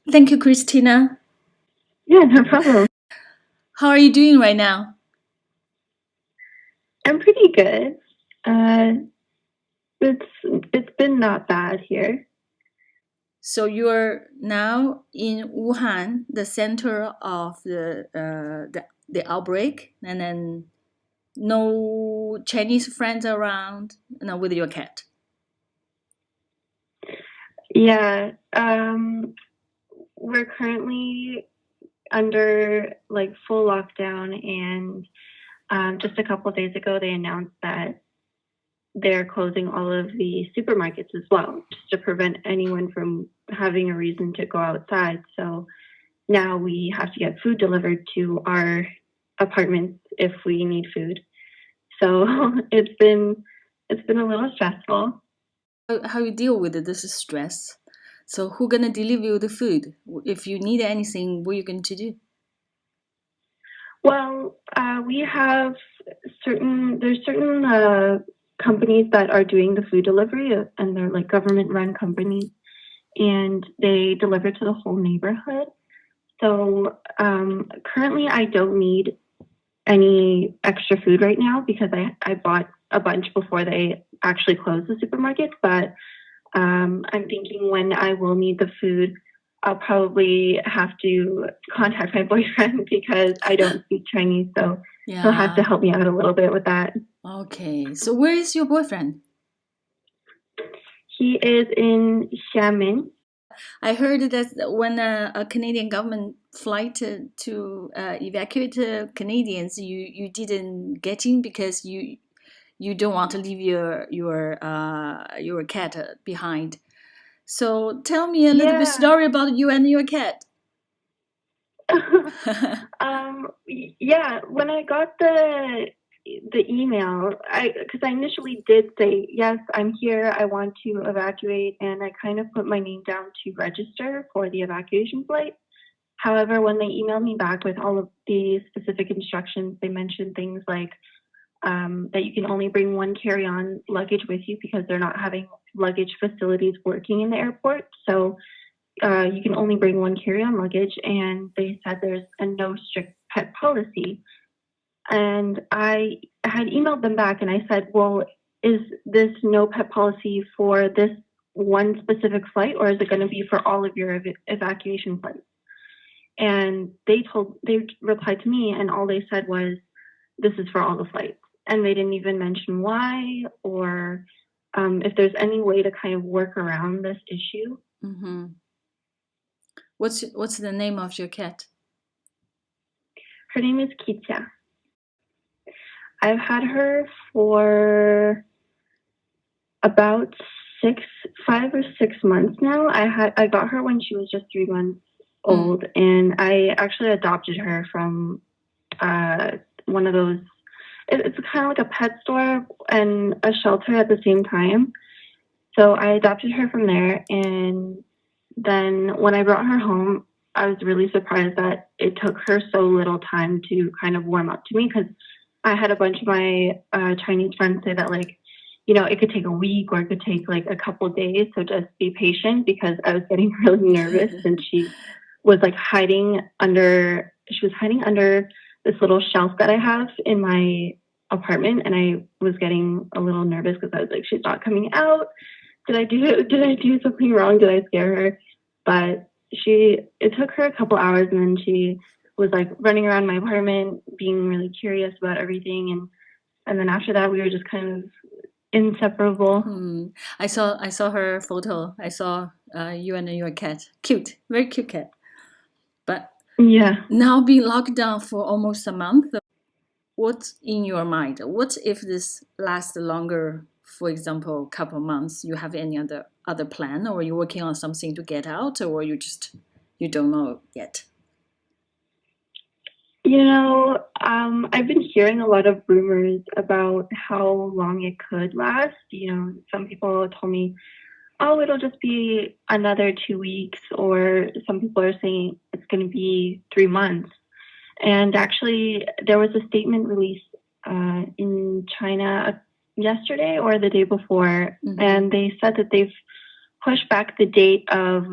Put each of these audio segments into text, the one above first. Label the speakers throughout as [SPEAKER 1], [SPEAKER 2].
[SPEAKER 1] Thank you, Kristina.
[SPEAKER 2] Yeah, no problem.
[SPEAKER 1] How are you doing right now?
[SPEAKER 2] I'm pretty good. Uh, it's been not bad here.
[SPEAKER 1] So you're now in Wuhan, the center of the outbreak, and then no Chinese friends around, no, with your cat.
[SPEAKER 2] Yeah, we're currently under like full lockdown, and just a couple of days ago they announced that they're closing all of the supermarkets as well, just to prevent anyone from having a reason to go outside. So now we have to get food delivered to our apartments if we need food. So it's been a little stressful.
[SPEAKER 1] How you deal with this stress? So who gonna deliver you the food? If you need anything, what are you going to do?
[SPEAKER 2] Well, we have certain companies that are doing the food delivery, and they're like government run companies, and they deliver to the whole neighborhood. So currently, I don't need any extra food right now because I bought a bunch before they actually closed the supermarket. But I'm thinking when I will need the food, I'll probably have to contact my boyfriend because I don't speak Chinese, so he'll have to
[SPEAKER 1] Yeah.
[SPEAKER 2] help me out a little bit with that.
[SPEAKER 1] Okay. So where is your boyfriend?
[SPEAKER 2] He is in Xiamen.
[SPEAKER 1] I heard that when a Canadian government flight to evacuate Canadians, you didn't get in because you don't want to leave your cat behind. So tell me a little bit
[SPEAKER 2] Yeah.
[SPEAKER 1] story about you and your cat.
[SPEAKER 2] Yeah, when I got the email, I because I initially did say yes, I'm here. I want to evacuate, and I kind of put my name down to register for the evacuation flight. However, when they emailed me back with all of the specific instructions, they mentioned things like that you can only bring one carry-on luggage with you because they're not having luggage facilities working in the airport. So you can only bring one carry-on luggage, and they said there's a no strict pet policy. And I had emailed them back, and I said, well, is this no pet policy for this one specific flight, or is it going to be for all of your evacuation flights? And they replied to me, and all they said was, this is for all the flights. And they didn't even mention why or if there's any way to kind of work around this issue.
[SPEAKER 1] Mm-hmm. What's the name of your cat?
[SPEAKER 2] Her name is Kitya. I've had her for about 5 or 6 months now. I got her when she was just 3 months old, and I actually adopted her from one of those. It's kind of like a pet store and a shelter at the same time. So I adopted her from there, and then when I brought her home, I was really surprised that it took her so little time to kind of warm up to me because I had a bunch of my Chinese friends say that like, it could take a week or it could take like a couple of days. So just be patient because I was getting really nervous and she was like she was hiding under this little shelf that I have in my apartment. And I was getting a little nervous because I was like, she's not coming out. Did I do something wrong? Did I scare her? But it took her a couple hours, and then she was like running around my apartment being really curious about everything, and then after that we were just kind of inseparable.
[SPEAKER 1] I saw her photo. I saw you and your cat. Cute, very cute cat. But
[SPEAKER 2] Yeah.
[SPEAKER 1] now being locked down for almost a month, what's in your mind? What if this lasts longer? For example, a couple of months. You have any other plan, or you're working on something to get out, or you don't know yet?
[SPEAKER 2] I've been hearing a lot of rumors about how long it could last. Some people told me, oh, it'll just be another 2 weeks, or some people are saying it's going to be 3 months. And actually, there was a statement released in China yesterday or the day before, and they said that they've pushed back the date of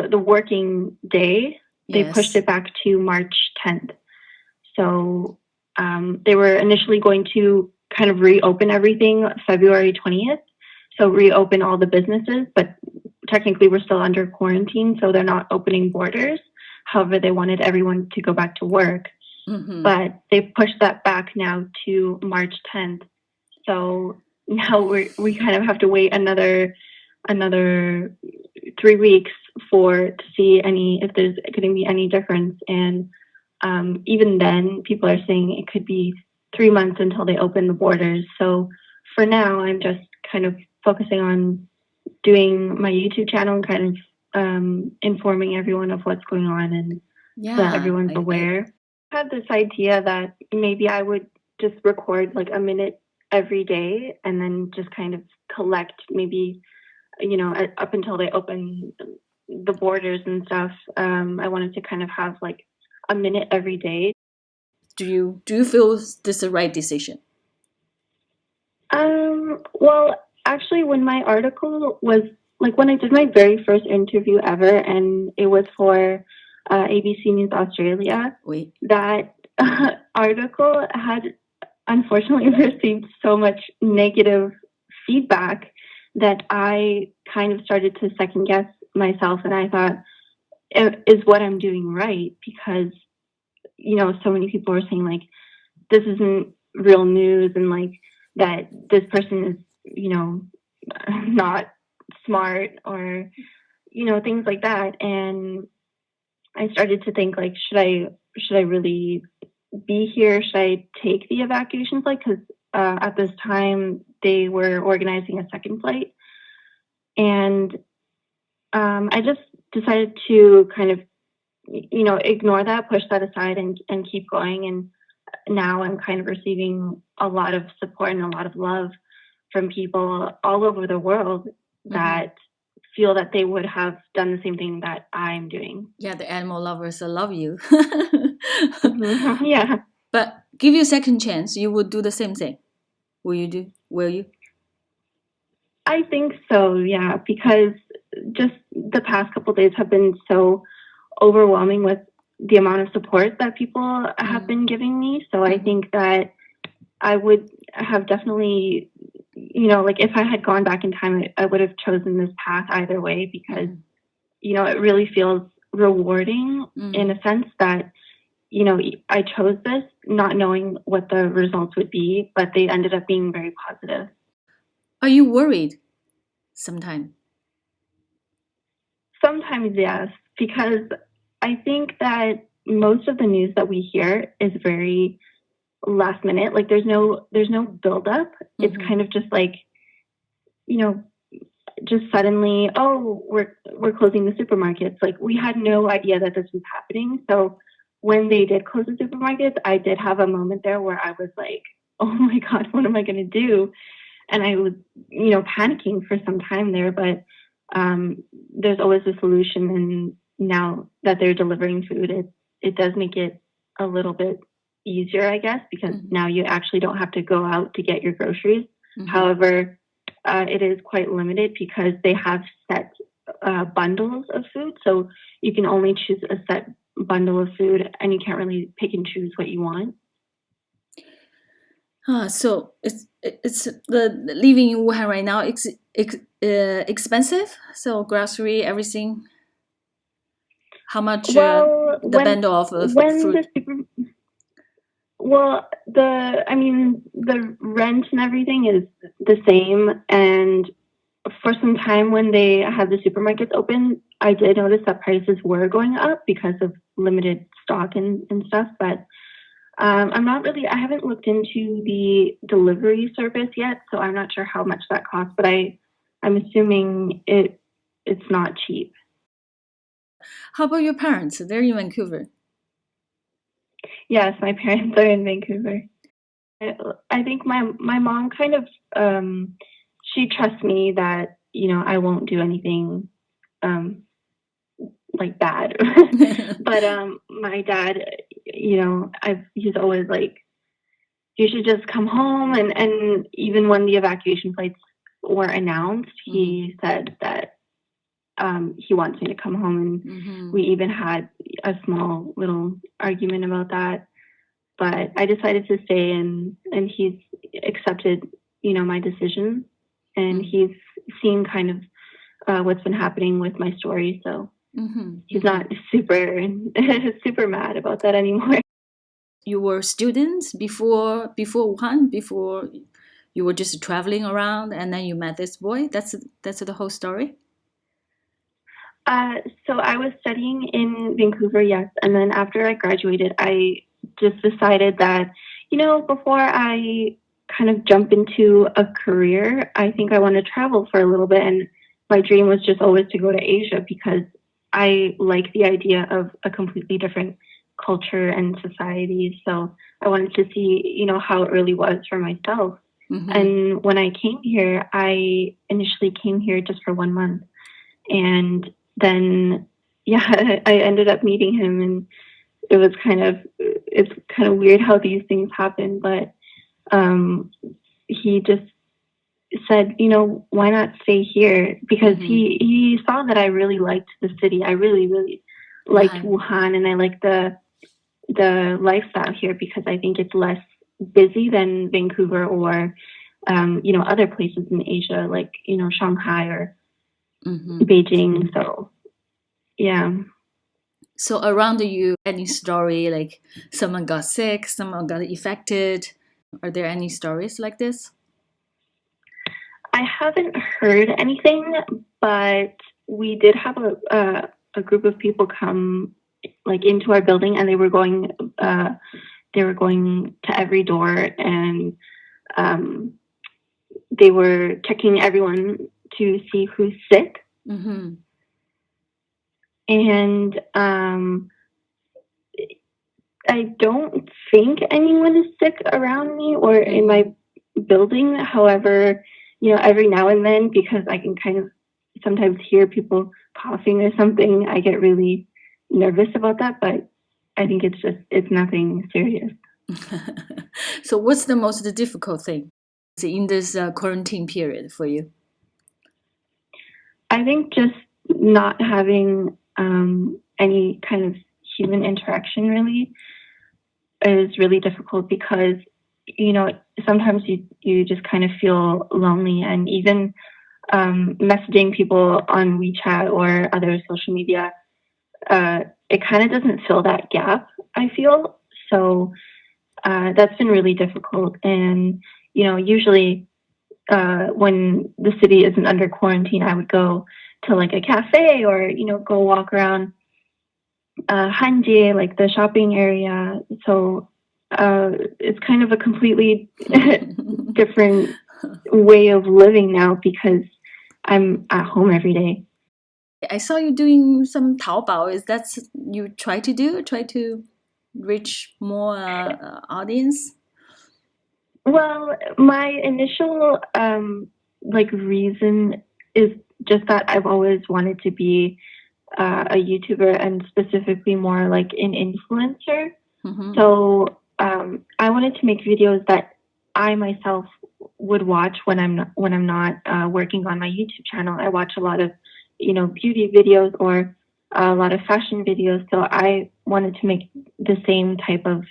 [SPEAKER 2] the working day, they pushed it back to March 10th. So they were initially going to kind of reopen everything February 20th. So reopen all the businesses, but technically we're still under quarantine, so they're not opening borders. However, they wanted everyone to go back to work. But they pushed that back now to March 10th. So now we kind of have to wait another 3 weeks to see if there's going to be any difference. And even then, people are saying it could be 3 months until they open the borders. So for now, I'm just kind of focusing on doing my YouTube channel and kind of informing everyone of what's going on, and so that everyone's aware. I had this idea that maybe I would just record like a minute every day and then just kind of collect maybe, up until they open the borders and stuff. I wanted to kind of have like a minute every day.
[SPEAKER 1] Do you feel this is the right decision?
[SPEAKER 2] Well, actually, when my article was like when I did my very first interview ever, and it was for ABC News Australia, that article had unfortunately received so much negative feedback that I kind of started to second guess myself, and I thought, is what I'm doing right? Because, so many people were saying like, this isn't real news, and like that this person is, not smart, or, things like that. And I started to think like, should I really be here? Should I take the evacuation flight? Because at this time they were organizing a second flight, and I just decided to kind of, ignore that, push that aside, and keep going. And now I'm kind of receiving a lot of support and a lot of love from people all over the world that feel that they would have done the same thing that I'm doing.
[SPEAKER 1] Yeah, the animal lovers love you.
[SPEAKER 2] Yeah.
[SPEAKER 1] But give you a second chance, you would do the same thing. Will you?
[SPEAKER 2] I think so, yeah, because just the past couple of days have been so overwhelming with the amount of support that people have been giving me. So I think that I would have definitely, like if I had gone back in time, I would have chosen this path either way, because, it really feels rewarding in a sense that, I chose this not knowing what the results would be, but they ended up being very positive.
[SPEAKER 1] Are you worried sometimes?
[SPEAKER 2] Sometimes, yes, because I think that most of the news that we hear is very last minute. Like there's no build up. It's kind of just like, just suddenly, oh, we're closing the supermarkets. Like we had no idea that this was happening. So when they did close the supermarkets, I did have a moment there where I was like, oh my God, what am I going to do? And I was, panicking for some time there, but there's always a solution. And now that they're delivering food, it does make it a little bit easier, I guess, because now you actually don't have to go out to get your groceries. However, it is quite limited because they have set bundles of food. So you can only choose a set bundle of food, and you can't really pick and choose what you want.
[SPEAKER 1] So it's the living in Wuhan right now. It's expensive. So grocery, everything. How much the bundle of fruit?
[SPEAKER 2] The rent and everything is the same. And for some time when they had the supermarkets open, I did notice that prices were going up because of limited stock and stuff. But I haven't looked into the delivery service yet, so I'm not sure how much that costs, but I'm assuming it's not cheap.
[SPEAKER 1] How about your parents? They're in Vancouver.
[SPEAKER 2] Yes, my parents are in Vancouver. I think my mom kind of, she trusts me that, I won't do anything like bad. But my dad, he's always like, you should just come home. And even when the evacuation flights were announced, he said that, he wants me to come home, and we even had a small little argument about that. But I decided to stay, and he's accepted, my decision, and he's seen kind of what's been happening with my story. So he's not super mad about that anymore.
[SPEAKER 1] You were students before Wuhan, before you were just traveling around, and then you met this boy. That's the whole story.
[SPEAKER 2] So I was studying in Vancouver, yes, and then after I graduated, I just decided that, before I kind of jump into a career, I think I want to travel for a little bit. And my dream was just always to go to Asia because I like the idea of a completely different culture and society. So I wanted to see, how it really was for myself. And when I came here, I initially came here just for 1 month. And then, I ended up meeting him, and it's kind of weird how these things happen, but he just said, why not stay here? Because he saw that I really liked the city. I really, really liked Wuhan, and I like the lifestyle here because I think it's less busy than Vancouver or, other places in Asia, like, Shanghai or Beijing. So, yeah.
[SPEAKER 1] So around you, any story like someone got sick, someone got affected? Are there any stories like this?
[SPEAKER 2] I haven't heard anything, but we did have a group of people come like into our building, and they were going to every door, and they were checking everyone to see who's sick. And I don't think anyone is sick around me or in my building. However, every now and then, because I can kind of sometimes hear people coughing or something, I get really nervous about that. But I think it's nothing serious.
[SPEAKER 1] So what's the most difficult thing in this quarantine period for you?
[SPEAKER 2] I think just not having any kind of human interaction really is really difficult because, sometimes you just kind of feel lonely, and even messaging people on WeChat or other social media, it kind of doesn't fill that gap, I feel. So that's been really difficult. And, usually when the city isn't under quarantine, I would go to like a cafe or, go walk around Hanje, like the shopping area. So it's kind of a completely different way of living now because I'm at home every day.
[SPEAKER 1] I saw you doing some Taobao. Is that you try to reach more audience?
[SPEAKER 2] Well, my initial reason is just that I've always wanted to be a YouTuber, and specifically more like an influencer. So I wanted to make videos that I myself would watch when I'm not working on my YouTube channel. I watch a lot of beauty videos or a lot of fashion videos. So I wanted to make the same type of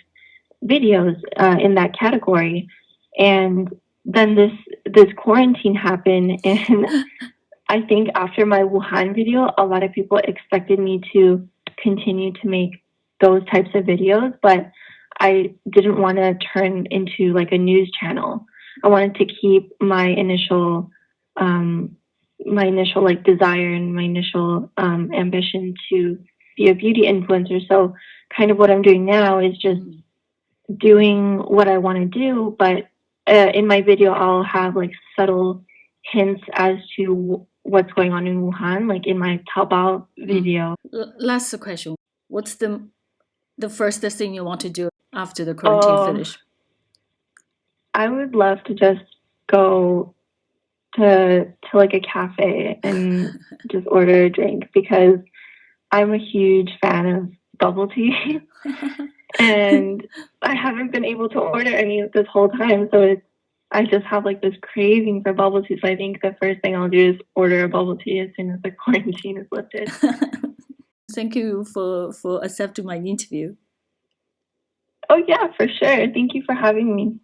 [SPEAKER 2] videos in that category. And then this quarantine happened, and I think after my Wuhan video, a lot of people expected me to continue to make those types of videos, but I didn't want to turn into like a news channel. I wanted to keep my initial like desire and my initial ambition to be a beauty influencer. So kind of what I'm doing now is just doing what I want to do, but in my video, I'll have like subtle hints as to what's going on in Wuhan, like in my Taobao video.
[SPEAKER 1] Last question. What's the first thing you want to do after the quarantine finish?
[SPEAKER 2] I would love to just go to like a cafe and just order a drink because I'm a huge fan of bubble tea. And I haven't been able to order any this whole time, so I just have like this craving for bubble tea. So I think the first thing I'll do is order a bubble tea as soon as the quarantine is lifted.
[SPEAKER 1] Thank you for accepting my interview.
[SPEAKER 2] Oh yeah, for sure. Thank you for having me.